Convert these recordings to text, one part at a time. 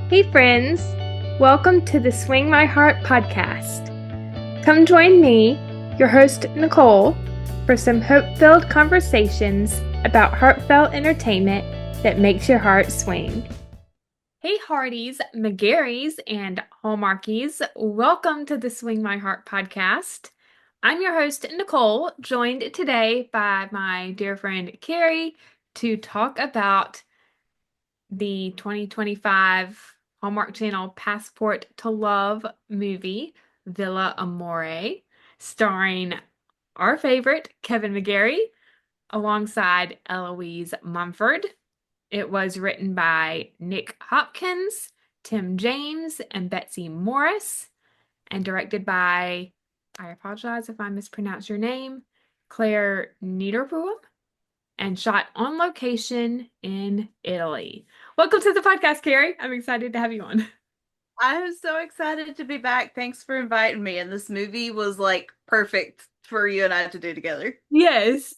Hey, friends! Welcome to the Swing My Heart podcast. Come join me, your host, Nicole, for some hope-filled conversations about heartfelt entertainment that makes your heart swing. Hey, Hearties, McGarrys, and Hallmarkies. Welcome to the Swing My Heart podcast. I'm your host, Nicole, joined today by my dear friend, Kerri, to talk about the 2025 Hallmark Channel Passport to Love movie, Villa Amore, starring our favorite, Kevin McGarry, alongside Eloise Mumford. It was written by Nick Hopkins, Tim James, and Betsy Morris, and directed by, I apologize if I mispronounce your name, Claire Niederpool, and shot on location in Italy. Welcome to the podcast, Kerri. I'm excited to have you on. I'm so excited to be back. Thanks for inviting me. And this movie was like perfect for you and I to do together. Yes,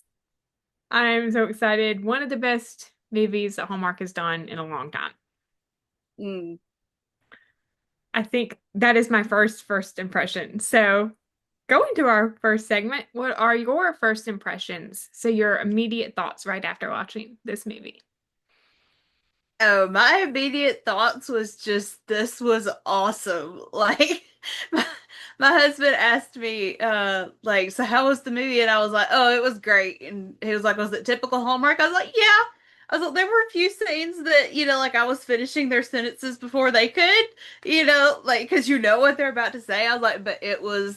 I'm so excited. One of the best movies that Hallmark has done in a long time. Mm. I think that is my first impression. So, going to our first segment, what are your first impressions? So, your immediate thoughts right after watching this movie. Oh, my immediate thoughts was just this was awesome. Like my, my husband asked me, like, so how was the movie? And I was like, oh, it was great. And he was like, was it typical Hallmark? I was like, yeah. I was like, there were a few scenes that, like I was finishing their sentences before they could, like because you know what they're about to say. I was like, but it was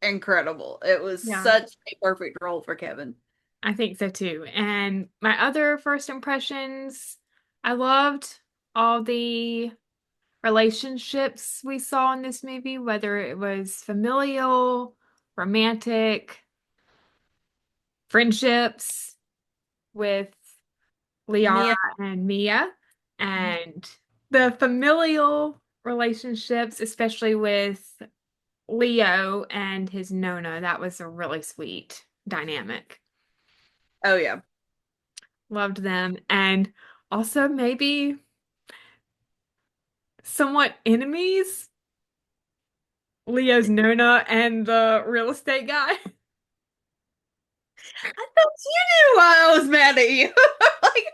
incredible. It was Yeah, such a perfect role for Kevin. I think so too. And my other first impressions, I loved all the relationships we saw in this movie, whether it was familial, romantic, friendships with Liara Mia. and Mia, and the familial relationships, especially with Leo and his Nona. That was a really sweet dynamic. Oh yeah. Loved them. And also maybe somewhat enemies, Leo's Nona and the real estate guy. I thought you knew why I was mad at you. Like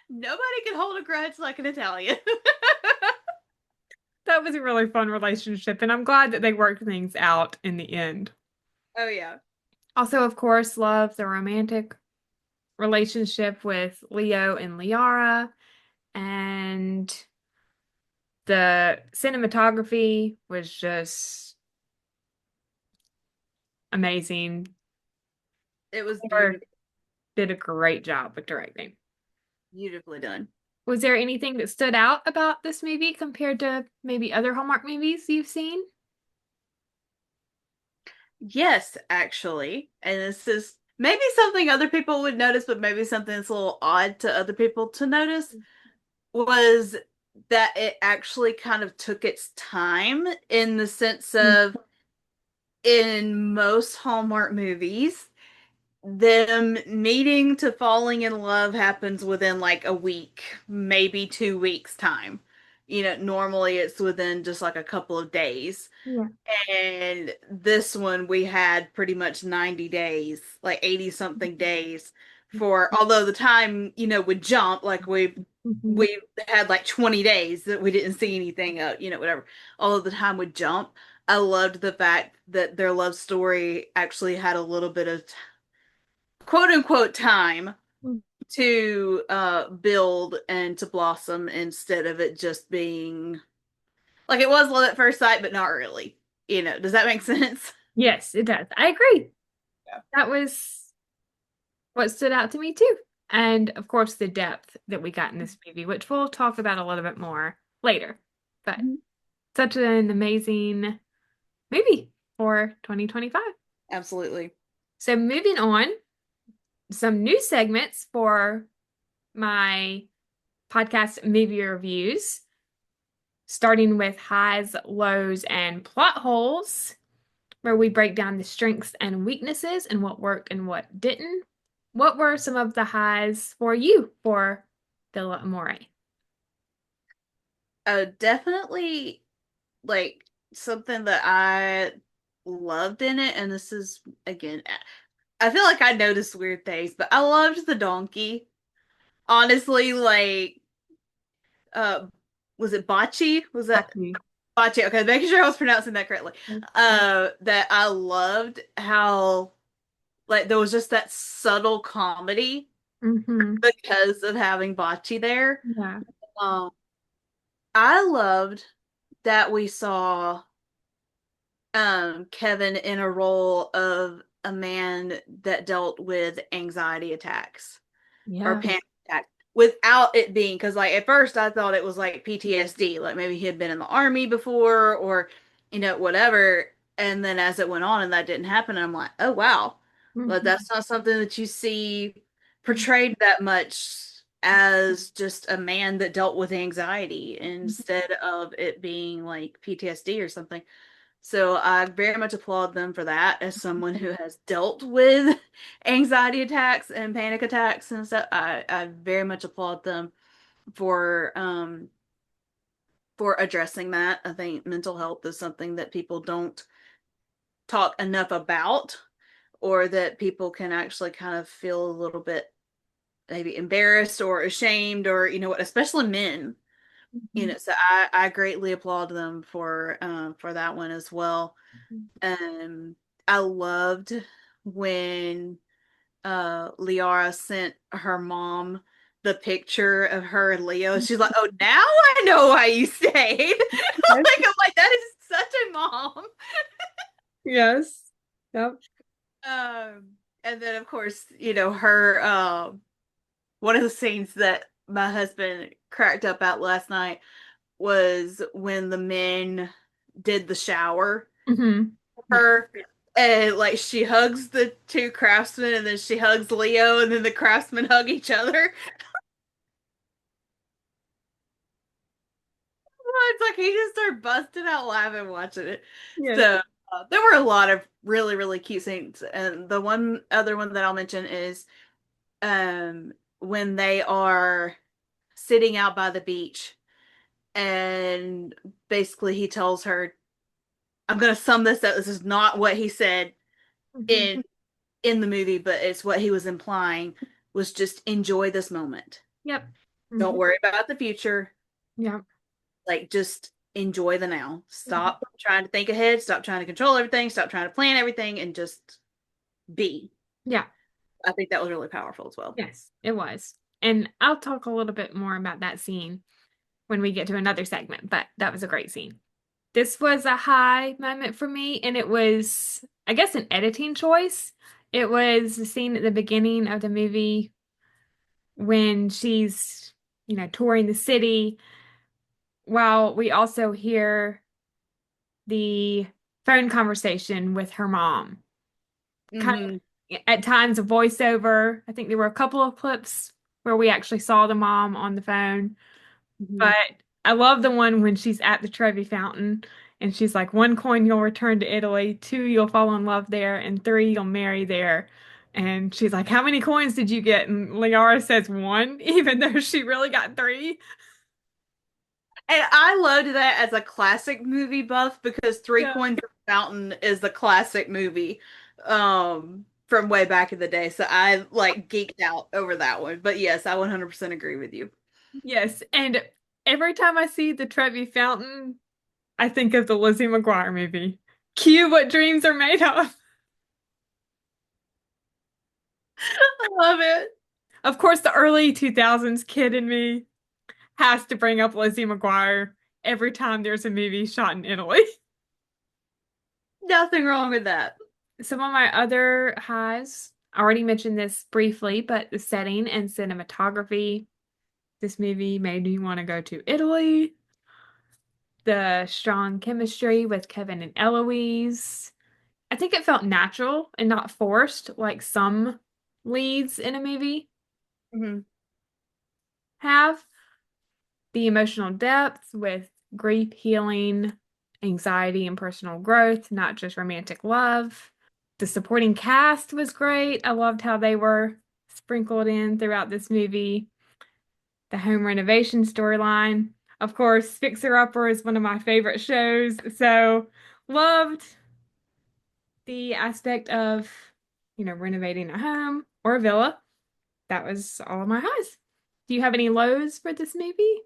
nobody can hold a grudge like an Italian. That was a really fun relationship, and I'm glad that they worked things out in the end. Oh yeah. Also, of course, love the romantic relationship with Leo and Liara, and the cinematography was just amazing. It was Claire beautiful, did a great job with directing. beautifully done. Was there anything that stood out about this movie compared to maybe other Hallmark movies you've seen? Yes, actually. And this is maybe something other people would notice, but maybe something that's a little odd to other people to notice was that it actually kind of took its time in the sense of in most Hallmark movies, them meeting to falling in love happens within like a week, maybe 2 weeks time. Normally it's within just like a couple of days. Yeah. And this one we had pretty much 90 days, like 80 something days for although the time, would jump, like Mhm. we had like 20 days that we didn't see anything whatever. Although the time would jump. I loved the fact that their love story actually had a little bit of quote unquote time to build and to blossom instead of it just being like it was love at first sight, but not really. Does that make sense? Yes, it does. I agree. Yeah. That was what stood out to me too. And of course, the depth that we got in this movie, which we'll talk about a little bit more later. But Mhm. such an amazing movie for 2025. Absolutely. So, moving on, some new segments for my podcast movie reviews, starting with highs, lows, and plot holes, where we break down the strengths and weaknesses and what worked and what didn't. What were some of the highs for you for Villa Amore. Definitely like something that I loved in it, and this is again, I feel like I noticed weird things, but I loved the donkey. Honestly, like uh was it Bocce? Was that Buffy. Bocce? Okay, making sure I was pronouncing that correctly. That I loved how like there was just that subtle comedy Mm-hmm. because of having Bocce there. Yeah. Um, I loved that we saw Kevin in a role of a man that dealt with anxiety attacks or Yeah. panic attacks without it being because like at first I thought it was like PTSD, like maybe he had been in the army before or whatever. And then as it went on and that didn't happen, I'm like, oh wow. But Mm-hmm. that's not something that you see portrayed that much as just a man that dealt with anxiety instead of it being like PTSD or something. So I very much applaud them for that as someone who has dealt with anxiety attacks and panic attacks and stuff. I very much applaud them for um for addressing that. I think mental health is something that people don't talk enough about or that people can actually kind of feel a little bit maybe embarrassed or ashamed or what, especially men. Mm-hmm. So I greatly applaud them for that one as well. Um, I loved when Liara sent her mom the picture of her and Leo. She's like, "Oh, now I know why you stayed." Yes. I'm like, that is such a mom. Yes. Yep. And then of course, her one of the scenes that my husband cracked up at last night was when the men did the shower Mm-hmm. Yeah. her and like she hugs the two craftsmen and then she hugs Leo and then the craftsmen hug each other. It's like he just started busting out laughing watching it. Yes. So there were a lot of really really cute scenes, and the one other one that I'll mention is when they are sitting out by the beach and basically he tells her, I'm gonna sum this up, this is not what he said Mm-hmm. in the movie, but it's what he was implying was just enjoy this moment. Yep. Don't Mm-hmm. worry about the future. Yep. Like just enjoy the now. Mm-hmm. Stop trying to think ahead, stop trying to control everything, stop trying to plan everything and just be. Yeah. I think that was really powerful as well. Yes, it was. And I'll talk a little bit more about that scene when we get to another segment, but that was a great scene. This was a high moment for me, and it was, I guess, an editing choice. It was the scene at the beginning of the movie when she's, touring the city, while we also hear the phone conversation with her mom. Kind Mm-hmm. of at times a voiceover. I think there were a couple of clips where we actually saw the mom on the phone. Mm-hmm. But I love the one when she's at the Trevi Fountain and she's like, one coin you'll return to Italy, two you'll fall in love there, and three you'll marry there. And she's like, how many coins did you get? And Liara says one, even though she really got three. And I loved that as a classic movie buff because Three Yeah. Coins of the Mountain is the classic movie from way back in the day. So I like geeked out over that one. But yes, I 100% agree with you. Yes. And every time I see the Trevi Fountain, I think of the Lizzie McGuire movie. Cue what dreams are made of. I love it. Of course, the early 2000s kid in me has to bring up Lizzie McGuire every time there's a movie shot in Italy. Nothing wrong with that. Some of my other highs, I already mentioned this briefly, but the setting and cinematography. This movie made me want to go to Italy. The strong chemistry with Kevin and Eloise. I think it felt natural and not forced, like some leads in a movie Hmm. have. The emotional depth with grief healing, anxiety, and personal growth, not just romantic love. The supporting cast was great. I loved how they were sprinkled in throughout this movie. the home renovation storyline. Of course, Fixer Upper is one of my favorite shows, so loved the aspect of, renovating a home or a villa. That was all of my highs. Do you have any lows for this movie?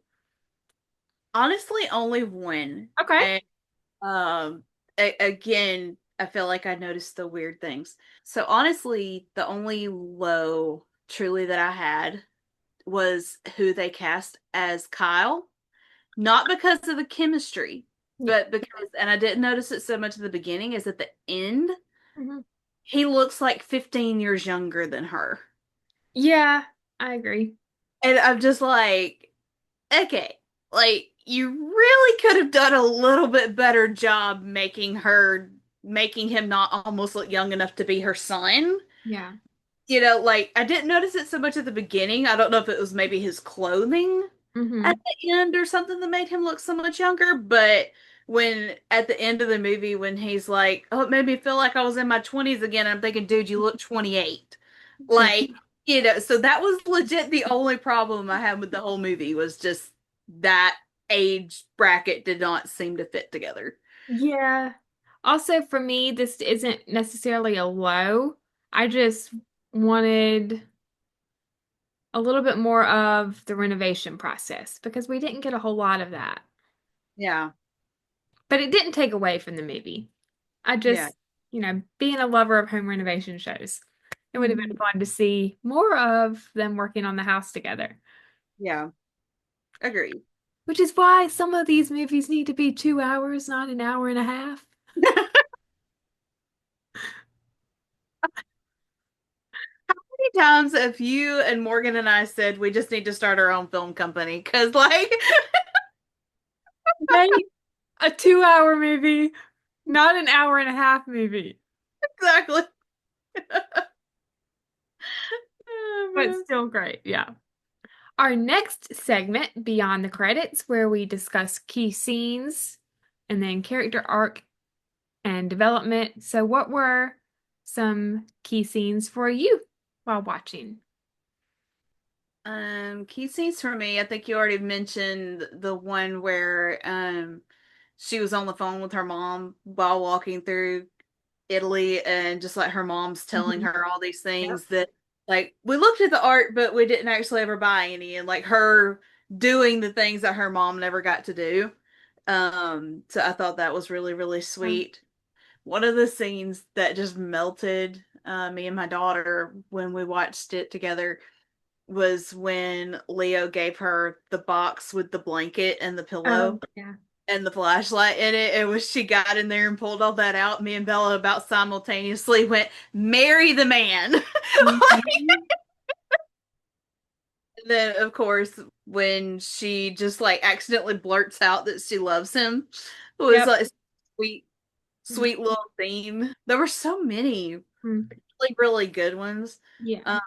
Honestly, only one. Okay. And again, I feel like I noticed the weird things. So honestly, the only low truly that I had was who they cast as Kyle. Not because of the chemistry, Yeah. but because, and I didn't notice it so much at the beginning, is at the end, Mhm. he looks like 15 years younger than her. Yeah, I agree. And I'm just like, okay, like you really could have done a little bit better job making him not almost look young enough to be her son. Yeah. Like I didn't notice it so much at the beginning. I don't know if it was maybe his clothing Hmm. at the end or something that made him look so much younger, but when at the end of the movie when he's like, "Oh, it made me feel like I was in my 20s again," I'm thinking, "Dude, you look 28." Yeah. Like, so that was legit the only problem I had with the whole movie was just that age bracket did not seem to fit together. Yeah. Also, for me, this isn't necessarily a low. I just wanted a little bit more of the renovation process because we didn't get a whole lot of that. Yeah. But it didn't take away from the movie. I Yeah. just, being a lover of home renovation shows, it would have been Mhm. fun to see more of them working on the house together. Yeah. Agree. Which is why some of these movies need to be 2 hours, not an hour and a half. Many times have you and Morgan and I said we just need to start our own film company? Because, like, Make a 2 hour movie, not an hour and a half movie, exactly. but Oh, still great. Yeah. Our next segment, Beyond the Credits, where we discuss key scenes and then character arc and development. So, what were some key scenes for you while watching? key scenes for me. I think you already mentioned the one where she was on the phone with her mom while walking through Italy and just like her mom's telling Mhm. her all these Yep. things that like we looked at the art but we didn't actually ever buy any and like her doing the things that her mom never got to do. So I thought that was really, really Um, sweet. One of the scenes that just melted me and my daughter when we watched it together was when Leo gave her the box with the blanket and the oh, pillow yeah. and the flashlight in it. It was she got in there and pulled all that out. Me and Bella about simultaneously went, "Marry the man." Mhm. And then, of course, when she just like accidentally blurts out that she loves him, it was Yep. like sweet, sweet little theme. There were so many Mhm. really, really good ones. Yeah. Um,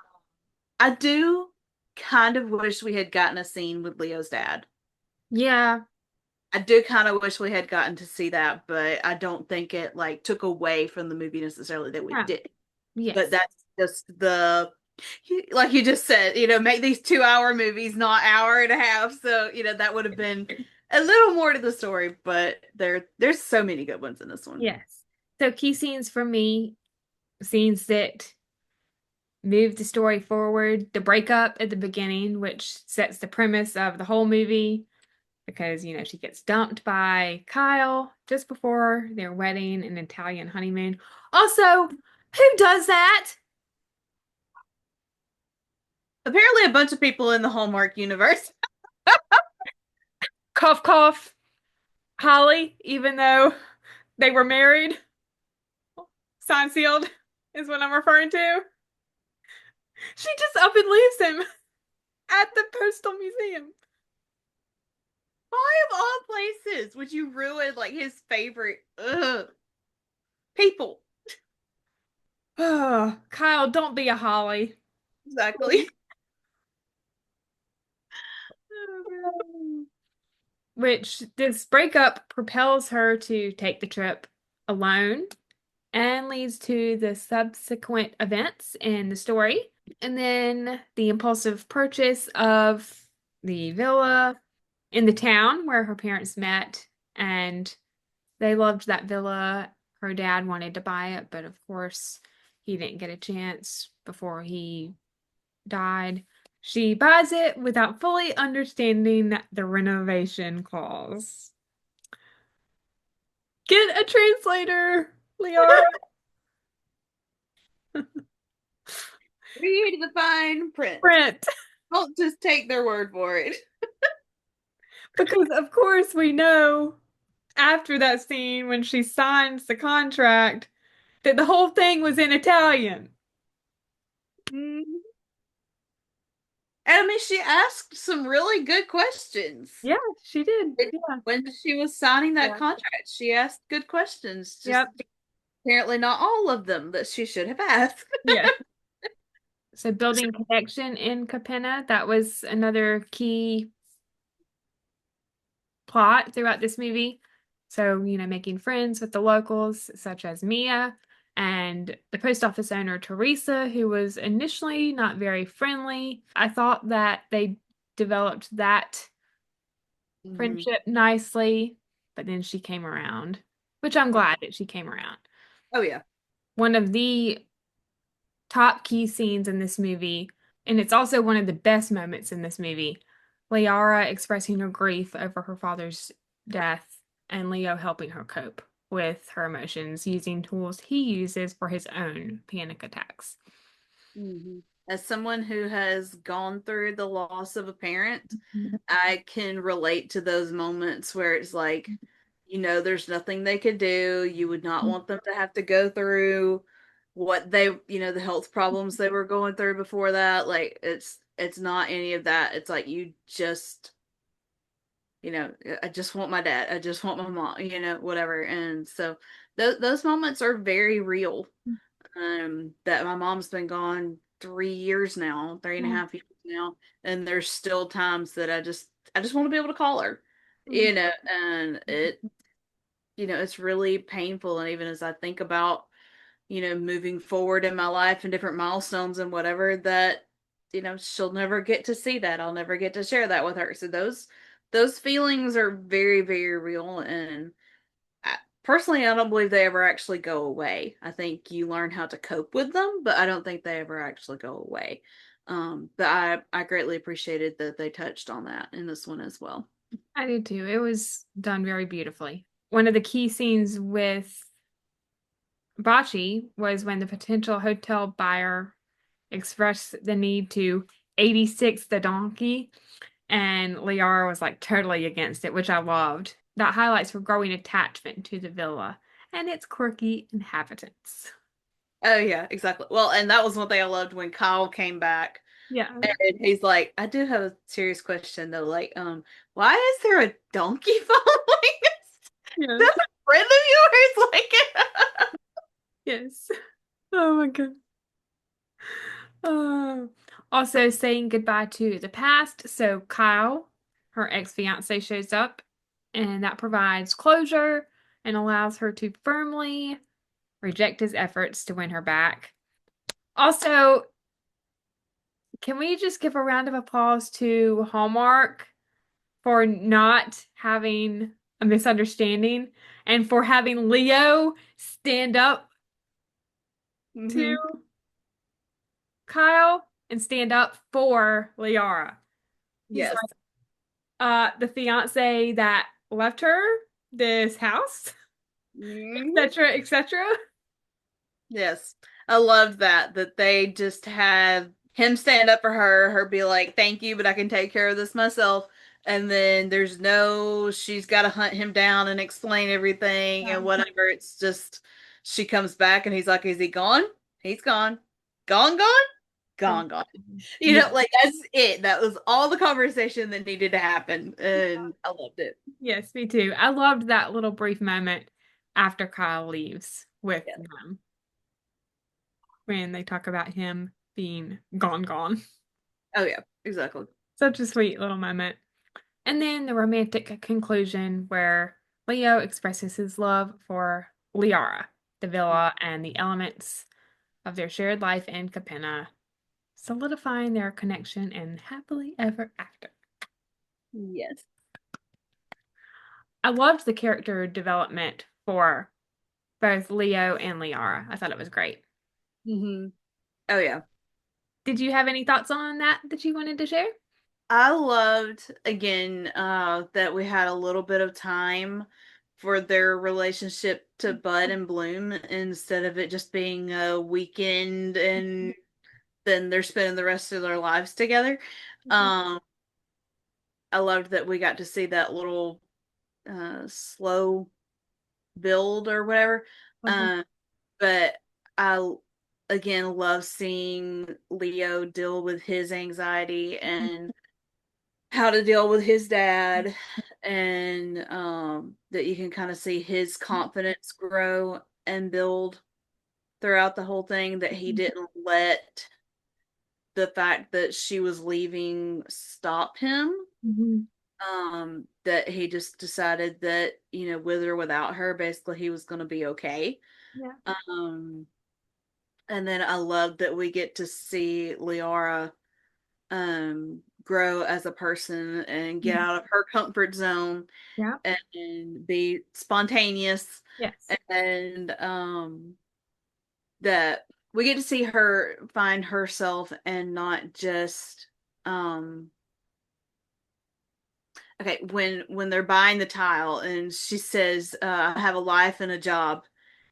I do kind of wish we had gotten a scene with Leo's dad. Yeah. I do kind of wish we had gotten to see that, but I don't think it like took away from the movie necessarily that we Yeah. did. But Yes. that's just like you just said, make these 2 hour movies, not hour and a half. So, that would have been a little more to the story, but there's so many good ones in this one. Yes. So key scenes for me, scenes that move the story forward, the breakup at the beginning, which sets the premise of the whole movie because, she gets dumped by Kyle just before their wedding and Italian honeymoon. Also, who does that? Apparently a bunch of people in the Hallmark universe. Cough, cough, Holly, even though they were married, signed sealed is what I'm referring to. She just up and leaves him at the Postal Museum. Why of all places would you ruin like his favorite people? Oh, Kyle, don't be a Holly. Exactly. Which this breakup propels her to take the trip alone and leads to the subsequent events in the story. And then the impulsive purchase of the villa in the town where her parents met, and they loved that villa. Her dad wanted to buy it, but of course, he didn't get a chance before he died. She buys it without fully understanding the renovation clause. Get a translator, Liara. Read the fine print. Print. Don't just take their word for it. Because, of course, we know after that scene when she signs the contract that the whole thing was in Italian. Mhm. And I mean, she asked some really good questions. Yeah, she did. Yeah. When she was signing that Yeah. contract, she asked good questions. Just Yep. apparently not all of them that she should have asked. Yeah. So building connection in Capenna, that was another key plot throughout this movie. So, making friends with the locals, such as Mia and the post office owner, Teresa, who was initially not very friendly. I thought that they developed that Mhm. friendship nicely, but then she came around, which I'm glad that she came around. Oh yeah. One of the top key scenes in this movie, and it's also one of the best moments in this movie. Liara expressing her grief over her father's death, and Leo helping her cope with her emotions using tools he uses for his own panic attacks. Mhm. As someone who has gone through the loss of a parent, I can relate to those moments where it's like, there's nothing they could do. You would not want them to have to go through what the health problems they were going through before that. Like it's not any of that. It's like you just, I just want my dad. I just want my mom, whatever. And so those moments are very real. That my mom's been gone 3 years now, three and a Yeah. half years now, and there's still times that I just want to be able to call her, Mhm. and it's really painful. And even as I think about, moving forward in my life and different milestones and whatever, that, she'll never get to see that. I'll never get to share that with her. So those feelings are very, very real. And personally, I don't believe they ever actually go away. I think you learn how to cope with them, but I don't think they ever actually go away. But I greatly appreciated that they touched on that in this one as well. I did too. It was done very beautifully. One of the key scenes with Bachi was when the potential hotel buyer expressed the need to 86 the donkey, and Liara was like totally against it, which I loved. That highlights her growing attachment to the villa and its quirky inhabitants. Oh yeah, exactly. Well, and that was one thing I loved when Kyle came back Yeah. and he's like, I do have a serious question though. Like, why is there a donkey following us? Yes. That's a friend of yours? Like, Yes. Oh my God. Oh. Also saying goodbye to the past. So Kyle, her ex-fiance, shows up, and that provides closure and allows her to firmly reject his efforts to win her back. Also, can we just give a round of applause to Hallmark for not having a misunderstanding and for having Leo stand up to hmm Kyle and stand up for Liara? He's yes. the fiance that left her this house, hmm etc., etc. Yes. I loved that they just had him stand up for her, her be like, "Thank you, but I can take care of this myself." And then there's no she's got to hunt him down and explain everything and whatever. It's just she comes back and he's like, "Is he gone?" He's gone. Gone, gone? Gone, gone. Yeah. Like that's it. That was all the conversation that needed to happen and I loved it. Yes, me too. I loved that little brief moment after Kyle leaves with Yeah. them when they talk about him being gone, gone. Oh yeah, exactly. Such a sweet little moment. And then the romantic conclusion where Leo expresses his love for Liara, the villa, and the elements of their shared life in Capenna, solidifying their connection and happily ever after. Yes. I loved the character development for both Leo and Liara. I thought it was great. Hmm. Oh yeah. Did you have any thoughts on that you wanted to share? I loved again that we had a little bit of time for their relationship to bud and bloom instead of it just being a weekend and then they're spending the rest of their lives together. Mhm. Um, I loved that we got to see that little slow build or whatever. Mhm. Um, but I again love seeing Leo deal with his anxiety and how to deal with his dad, and that you can kind of see his confidence grow and build throughout the whole thing, that he didn't let the fact that she was leaving stop him. Mhm. That he just decided that, with or without her, basically he was going to be okay. Yeah. um and then I love that we get to see Liara grow as a person and get Mhm. out of her comfort zone Yeah. and be spontaneous, Yes. and that we get to see her find herself and not just um okay, when they're buying the tile and she says, I have a life and a job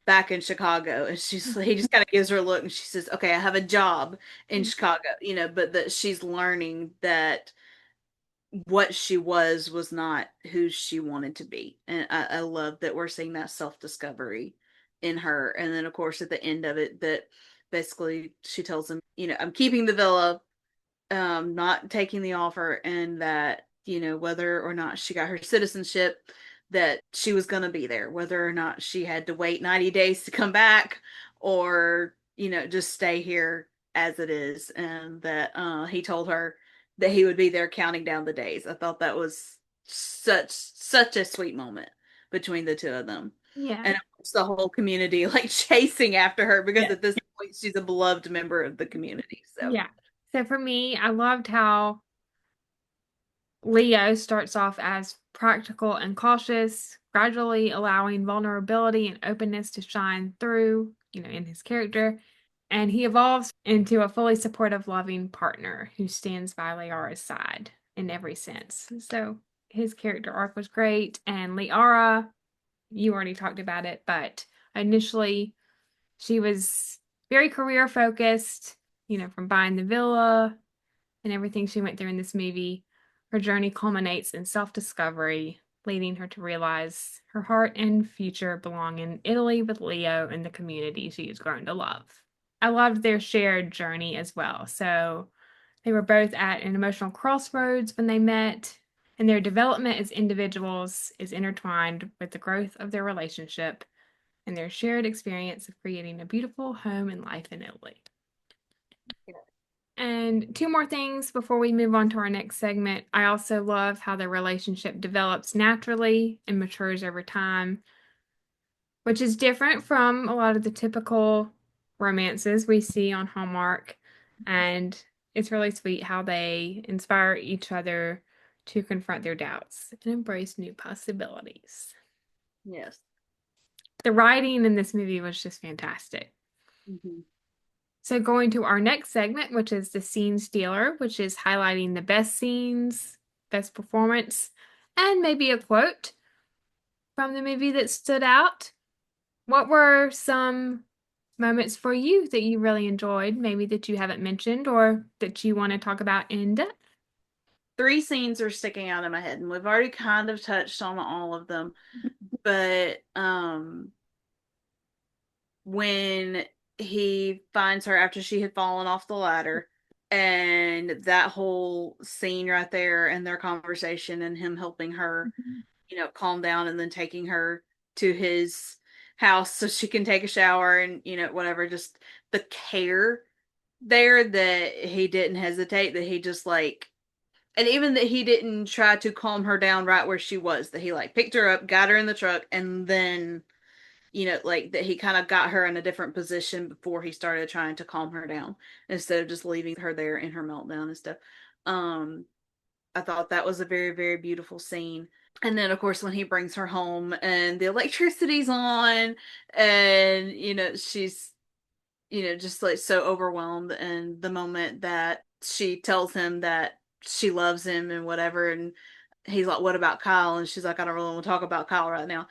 back in Chicago, and he just kind of gives her a look and she says, okay, I have a job in Chicago, but that she's learning that what she was not who she wanted to be. And I love that we're seeing that self-discovery in her. And then of course at the end of it, that basically she tells him, I'm keeping the villa, not taking the offer, and that, whether or not she got her citizenship, that she was going to be there, whether or not she had to wait 90 days to come back, or, just stay here as it is. And that he told her that he would be there counting down the days. I thought that was such a sweet moment between the two of them. Yeah. And of course, the whole community like chasing after her because Yeah. at this point she's a beloved member of the community. So Yeah. So for me, I loved how Leo starts off as practical and cautious, gradually allowing vulnerability and openness to shine through, in his character. And he evolves into a fully supportive, loving partner who stands by Liara's side in every sense. So his character arc was great. And Liara, you already talked about it, but initially she was very career focused, from buying the villa and everything she went through in this movie. Her journey culminates in self discovery, leading her to realize her heart and future belong in Italy with Leo and the community she has grown to love. I loved their shared journey as well. So they were both at an emotional crossroads when they met, and their development as individuals is intertwined with the growth of their relationship and their shared experience of creating a beautiful home and life in Italy. And two more things before we move on to our next segment. I also love how the relationship develops naturally and matures over time, which is different from a lot of the typical romances we see on Hallmark. And it's really sweet how they inspire each other to confront their doubts and embrace new possibilities. yes. The writing in this movie was just fantastic. Hmm. So, going to our next segment, which is the scene stealer, which is highlighting the best scenes, best performance, and maybe a quote from the movie that stood out. What were some moments for you that you really enjoyed, maybe that you haven't mentioned or that you want to talk about in depth? Three scenes are sticking out in my head, and we've already kind of touched on all of them. But when he finds her after she had fallen off the ladder, and that whole scene right there, and their conversation, and him helping her, calm down, and then taking her to his house so she can take a shower and, whatever, just the care there, that he didn't hesitate, that he just like, and even that he didn't try to calm her down right where she was, that he like picked her up, got her in the truck, and then, like that he kind of got her in a different position before he started trying to calm her down instead of just leaving her there in her meltdown and stuff. Um, I thought that was a very, very beautiful scene. And then, of course, when he brings her home and the electricity's on, and she's just like so overwhelmed. And the moment that she tells him that she loves him and whatever, and he's like, "What about Kyle?" And she's like, "I don't really want to talk about Kyle right now."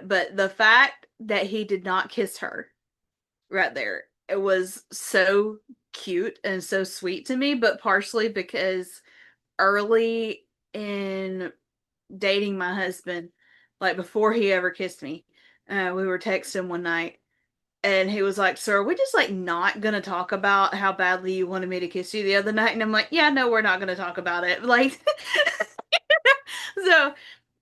But the fact that he did not kiss her right there, it was so cute and so sweet to me, but partially because early in dating my husband, like before he ever kissed me, we were texting one night and he was like, "So are we just like not gonna talk about how badly you wanted me to kiss you the other night?" And I'm like, "Yeah, no, we're not gonna talk about it." Like, so,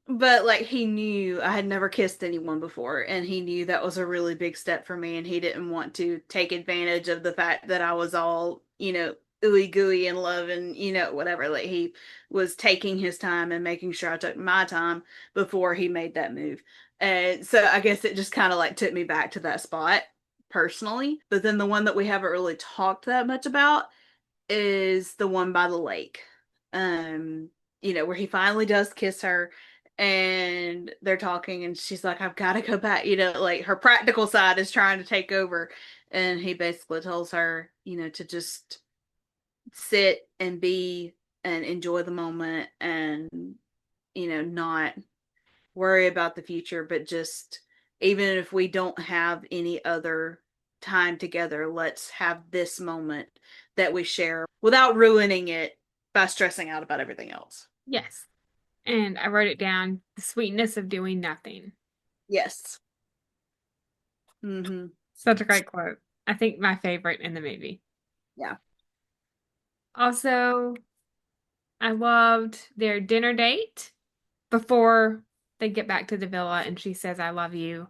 but like he knew I had never kissed anyone before, and he knew that was a really big step for me, and he didn't want to take advantage of the fact that I was all, ooey gooey in love and, whatever. Like he was taking his time and making sure I took my time before he made that move. And so I guess it just kind of like took me back to that spot personally. But then the one that we haven't really talked that much about is the one by the lake. Um, where he finally does kiss her and they're talking and she's like, "I've got to go back." Like her practical side is trying to take over. And he basically tells her, to just sit and be and enjoy the moment and, not worry about the future, but just even if we don't have any other time together, let's have this moment that we share without ruining it by stressing out about everything else. Yes. And I wrote it down, the sweetness of doing nothing. Yes. Mm-hmm. Such a great quote. I think my favorite in the movie. Yeah. Also, I loved their dinner date before they get back to the villa and she says, "I love you."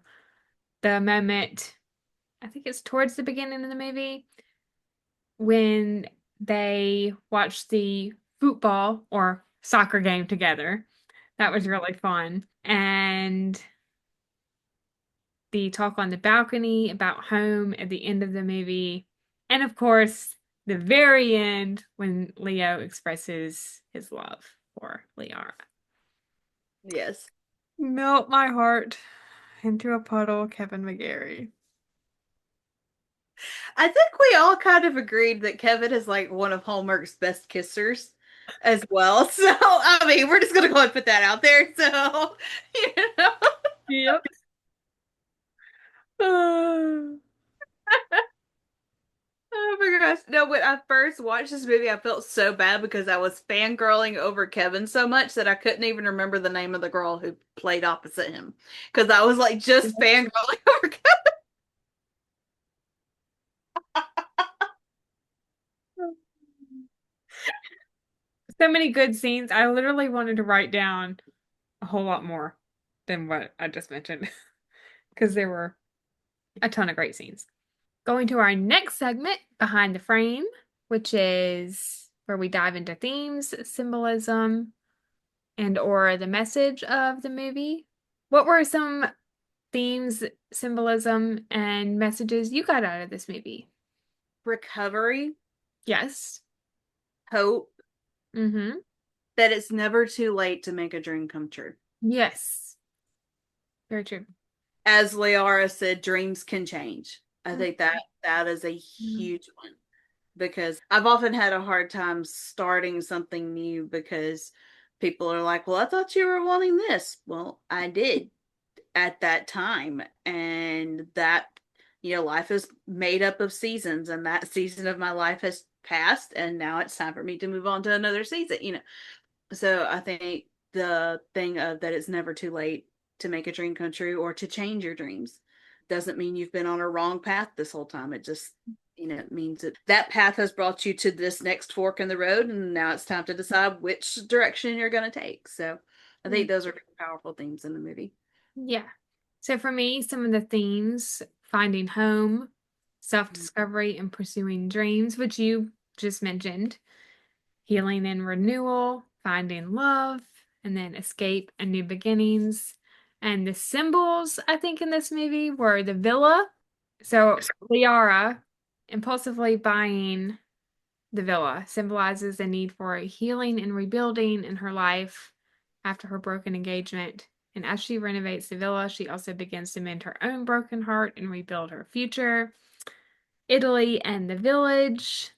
The moment, I think it's towards the beginning of the movie, when they watch the football or soccer game together. That was really fun. And the talk on the balcony about home at the end of the movie. And of course, the very end when Leo expresses his love for Liara. Yes. Melt my heart into a puddle, Kevin McGarry. I think we all kind of agreed that Kevin is like one of Hallmark's best kissers as well. So, I mean, we're just going to go and put that out there. So, you know. Yep. Uh, Oh my gosh. No, when I first watched this movie, I felt so bad because I was fangirling over Kevin so much that I couldn't even remember the name of the girl who played opposite him. Because I was like just fangirling over Kevin. so many good scenes. I literally wanted to write down a whole lot more than what I just mentioned because there were a ton of great scenes. Going to our next segment, Behind the Frame, which is where we dive into themes, symbolism, and or the message of the movie. What were some themes, symbolism, and messages you got out of this movie? Recovery, Yes. hope, Mm-hmm. that it's never too late to make a dream come true. Yes. Very true. As Liara said, dreams can change. I think that is a Mm-hmm. huge one because I've often had a hard time starting something new because people are like, "Well, I thought you were wanting this." Well, I did at that time, and that life is made up of seasons, and that season of my life has passed, and now it's time for me to move on to another season. So I think the thing of that it's never too late to make a dream come true or to change your dreams doesn't mean you've been on a wrong path this whole time. It just, it means that that path has brought you to this next fork in the road, and now it's time to decide which direction you're going to take. So I think those are powerful themes in the movie. Yeah. So for me, some of the themes, finding home, self-discovery, and pursuing dreams, which you just mentioned, healing and renewal, finding love, and then escape and new beginnings. And the symbols, I think, in this movie were the villa. So Liara impulsively buying the villa symbolizes the need for a healing and rebuilding in her life after her broken engagement. And as she renovates the villa, she also begins to mend her own broken heart and rebuild her future. Italy and the village.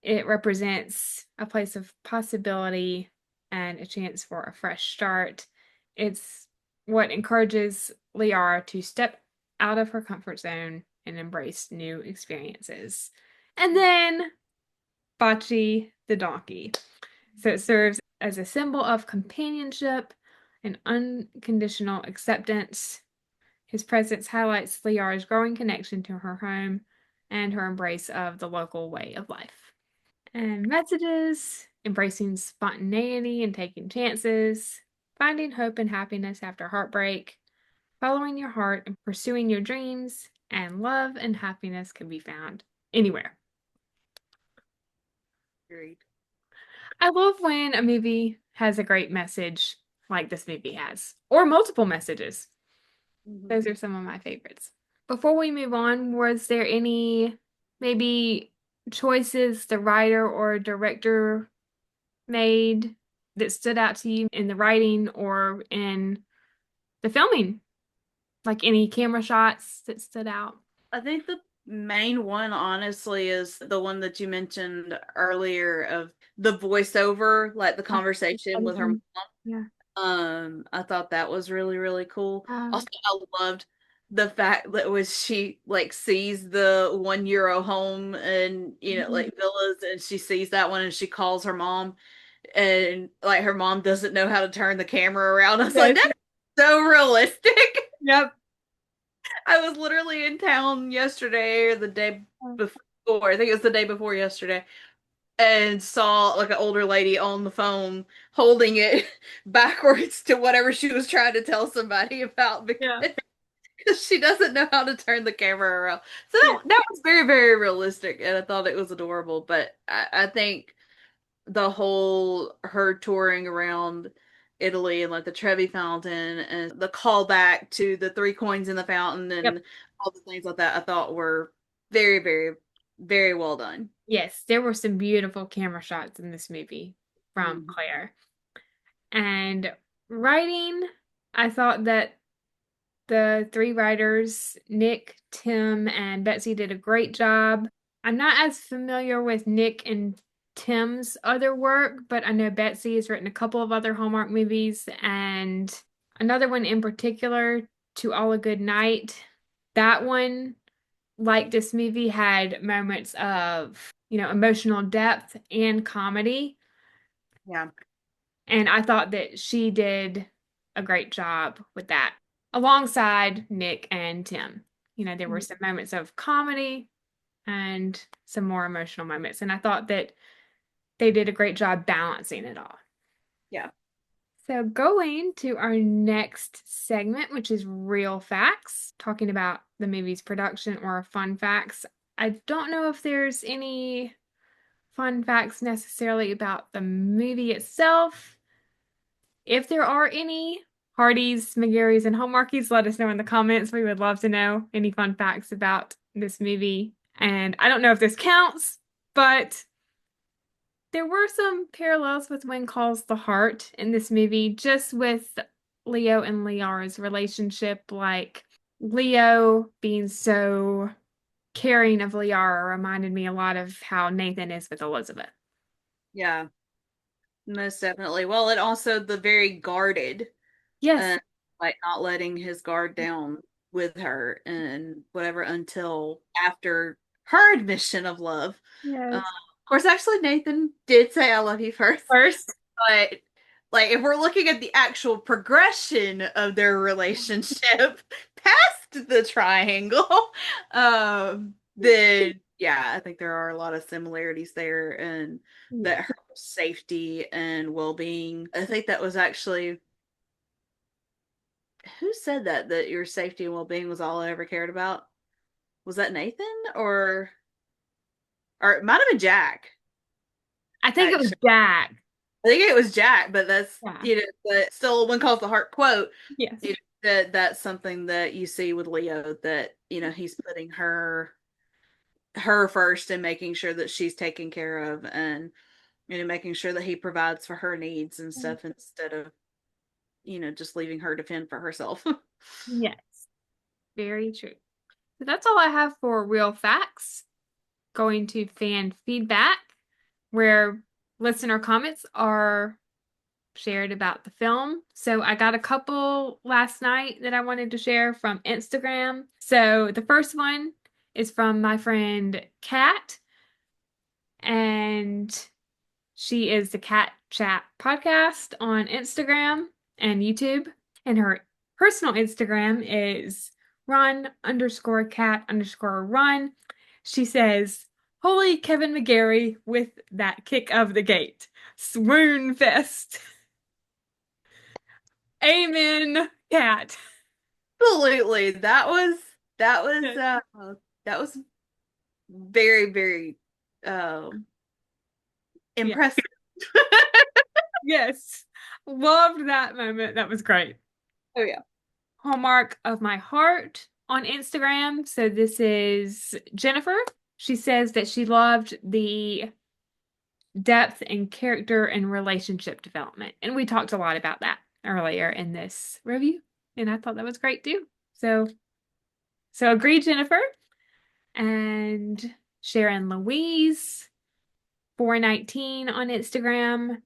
It represents a place of possibility and a chance for a fresh start. It's what encourages Liara to step out of her comfort zone and embrace new experiences. And then Bocce the donkey. So it serves as a symbol of companionship and unconditional acceptance. His presence highlights Liara's growing connection to her home and her embrace of the local way of life. And messages embracing spontaneity and taking chances, finding hope and happiness after heartbreak, following your heart and pursuing your dreams, and love and happiness can be found anywhere. Agreed. I love when a movie has a great message like this movie has, or multiple messages. Mhm. Those are some of my favorites. Before we move on, was there any maybe choices the writer or director made that stood out to you in the writing or in the filming? Like any camera shots that stood out? I think the main one, honestly, is the one that you mentioned earlier of the voiceover, like the Oh, conversation with her editing. mom. Yeah. I thought that was really, really cool. Um, Also, I loved the fact that was she like sees the €1 home and like villas, and she sees that one and she calls her mom, and like her mom doesn't know how to turn the camera around. I was like, yes. that's so realistic. Yep. I was literally in town yesterday or the day before. I think it was the day before yesterday, and saw like an older lady on the phone holding it backwards to whatever she was trying to tell somebody about Yeah. because she doesn't know how to turn the camera around. So Yeah. that was very, very realistic, and I thought it was adorable. But I think the whole her touring around Italy and like the Trevi Fountain and the callback to the three coins in the fountain Yep. and all the things like that, I thought were very, very, very well done. Yes, there were some beautiful camera shots in this movie from Mhm. Claire. And writing, I thought that the three writers, Nick, Tim, and Betsy, did a great job. I'm not as familiar with Nick and Tim's other work, but I know Betsy has written a couple of other Hallmark movies, and another one in particular, To All a Good Night. That one, like this movie, had moments of, emotional depth and comedy. Yeah. And I thought that she did a great job with that alongside Nick and Tim. There were Mhm. some moments of comedy and some more emotional moments. And I thought that they did a great job balancing it all. Yeah. So, going to our next segment, which is Real Facts, talking about the movie's production or fun facts. I don't know if there's any fun facts necessarily about the movie itself. If there are any Hardys, McGarry's, and Hallmarkies, let us know in the comments. We would love to know any fun facts about this movie. And I don't know if this counts, but there were some parallels with When Calls the Heart in this movie, just with Leo and Liara's relationship, like Leo being so caring of Liara reminded me a lot of how Nathan is with Elizabeth. Yeah. Most definitely. Well, it also the very guarded Yes. and like not letting his guard down with her and whatever until after her admission of love. Of Yes. course, actually, Nathan did say "I love you" first, First. but like if we're looking at the actual progression of their relationship past the triangle, then yeah, I think there are a lot of similarities there, and that Yeah. her safety and well-being. I think that was actually who said that your safety and well-being was all I ever cared about. Was that Nathan or it might have been Jack, I think it was actually. Jack. I think it was Jack, but that's Yeah. but still one calls the heart quote. Yes. That's something that you see with Leo that he's putting her her first and making sure that she's taken care of, and making sure that he provides for her needs and stuff instead of just leaving her to fend for herself. Yes, very true. So that's all I have for real facts. Going to fan feedback, where listener comments are shared about the film. So I got a couple last night that I wanted to share from Instagram. So the first one is from my friend Kat, and she is the Cat Chat podcast on Instagram and YouTube. And her personal Instagram is run_cat_run. She says, "Holy Kevin McGarry with that kick of the gate. Swoon fest." Amen, cat. Absolutely. That was very, very um Yeah. impressive. Yes. Loved that moment. That was great. Oh yeah. Hallmark of my heart on Instagram. So this is Jennifer. She says that she loved the depth and character and relationship development. And we talked a lot about that earlier in this review. And I thought that was great too. So agree, Jennifer. And Sharon Louise, 419 on Instagram.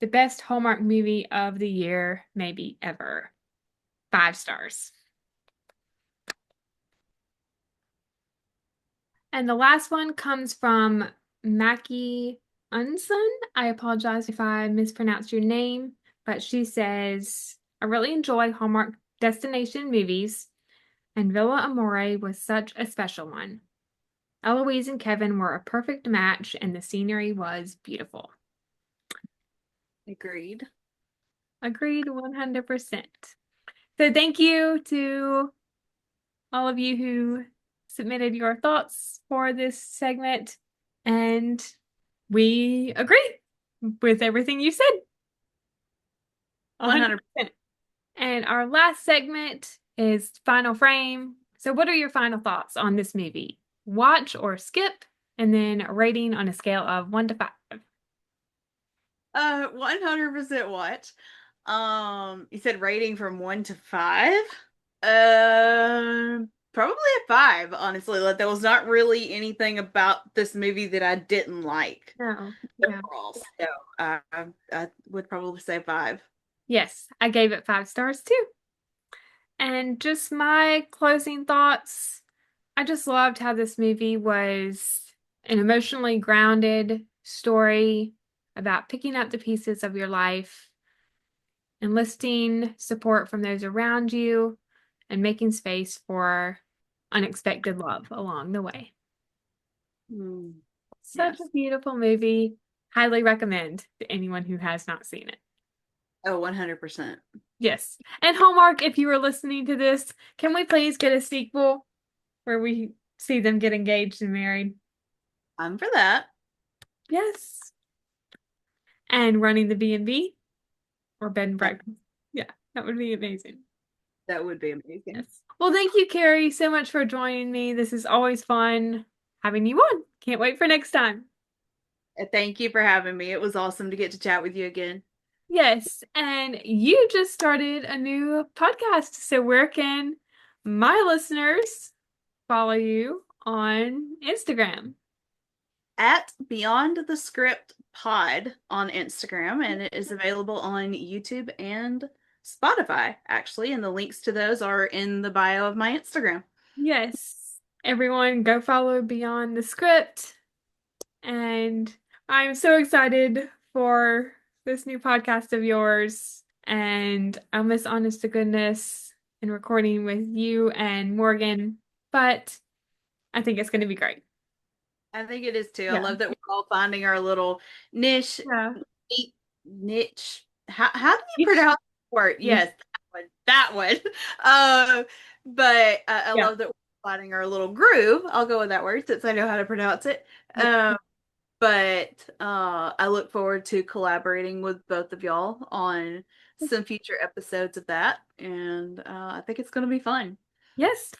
The best Hallmark movie of the year, maybe ever. 5 stars. And the last one comes from Mackie Unson. I apologize if I mispronounced your name, but she says, "I really enjoy Hallmark destination movies, and Villa Amore was such a special one. Eloise and Kevin were a perfect match, and the scenery was beautiful." Agreed. Agreed 100%. So thank you to all of you who submitted your thoughts for this segment, and we agree with everything you said. 100. 100%. And our last segment is Final Frame. So, what are your final thoughts on this movie? Watch or skip, and then a rating on a scale of 1 to 5. 100% watch. You said rating from 1 to 5. Probably a 5, honestly. Like, there was not really anything about this movie that I didn't like No, yeah. overall. So I would probably say 5. Yes, I gave it 5 stars too. And just my closing thoughts. I just loved how this movie was an emotionally grounded story about picking up the pieces of your life, enlisting support from those around you, and making space for unexpected love along the way. Such Yes. a beautiful movie. Highly recommend to anyone who has not seen it. Oh, 100%. Yes. And Hallmark, if you were listening to this, can we please get a sequel where we see them get engaged and married? I'm for that. Yes. And running the B&B or bed and breakfast. Yeah, that would be amazing. That would be amazing. Yes. Well, thank you, Kerri, so much for joining me. This is always fun having you on. Can't wait for next time. Thank you for having me. It was awesome to get to chat with you again. Yes, and you just started a new podcast. So where can my listeners follow you on Instagram? At Beyond the Script Pod on Instagram, and it is available on YouTube and Spotify, actually. And the links to those are in the bio of my Instagram. Yes, everyone go follow Beyond the Script. And I'm so excited for this new podcast of yours. And I'll miss honest to goodness and recording with you and Morgan. But I think it's going to be great. I think it is too. I Yeah. love that we're all finding our little niche. Yeah. Niche. How do you pronounce the word? Niche. Yes, that one. Uh, but I Yeah. love that we're finding our little groove. I'll go with that word since I know how to pronounce it. But I look forward to collaborating with both of y'all on some future episodes of that, and I think it's going to be fun. Yes.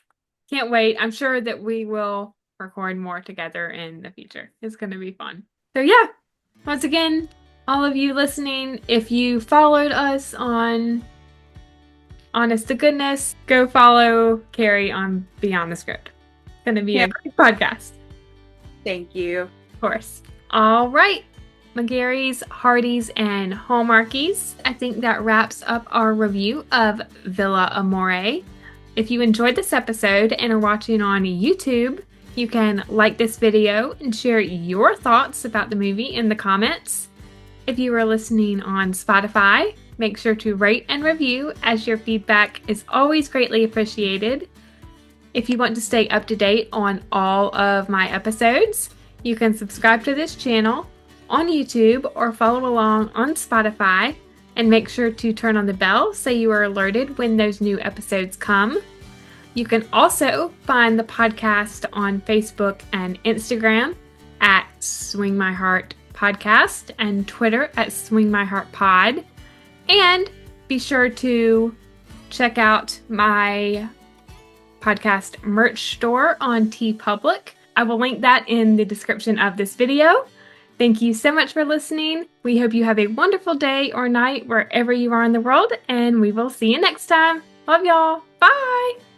Can't wait. I'm sure that we will record more together in the future. It's going to be fun. So yeah, once again, all of you listening, if you followed us on Honest to Goodness, go follow Kerri on Beyond the Script. It's going to be a great podcast. Thank you. Of course. All right, McGarry's, Hardee's, and Hallmarkies. I think that wraps up our review of Villa Amore. If you enjoyed this episode and are watching on YouTube, you can like this video and share your thoughts about the movie in the comments. If you are listening on Spotify, make sure to rate and review, as your feedback is always greatly appreciated. If you want to stay up to date on all of my episodes, you can subscribe to this channel on YouTube or follow along on Spotify, and make sure to turn on the bell so you are alerted when those new episodes come. You can also find the podcast on Facebook and Instagram at Swing My Heart Podcast and Twitter at Swing My Heart Pod. And be sure to check out my podcast merch store on TeePublic. I will link that in the description of this video. Thank you so much for listening. We hope you have a wonderful day or night wherever you are in the world, and we will see you next time. Love y'all. Bye.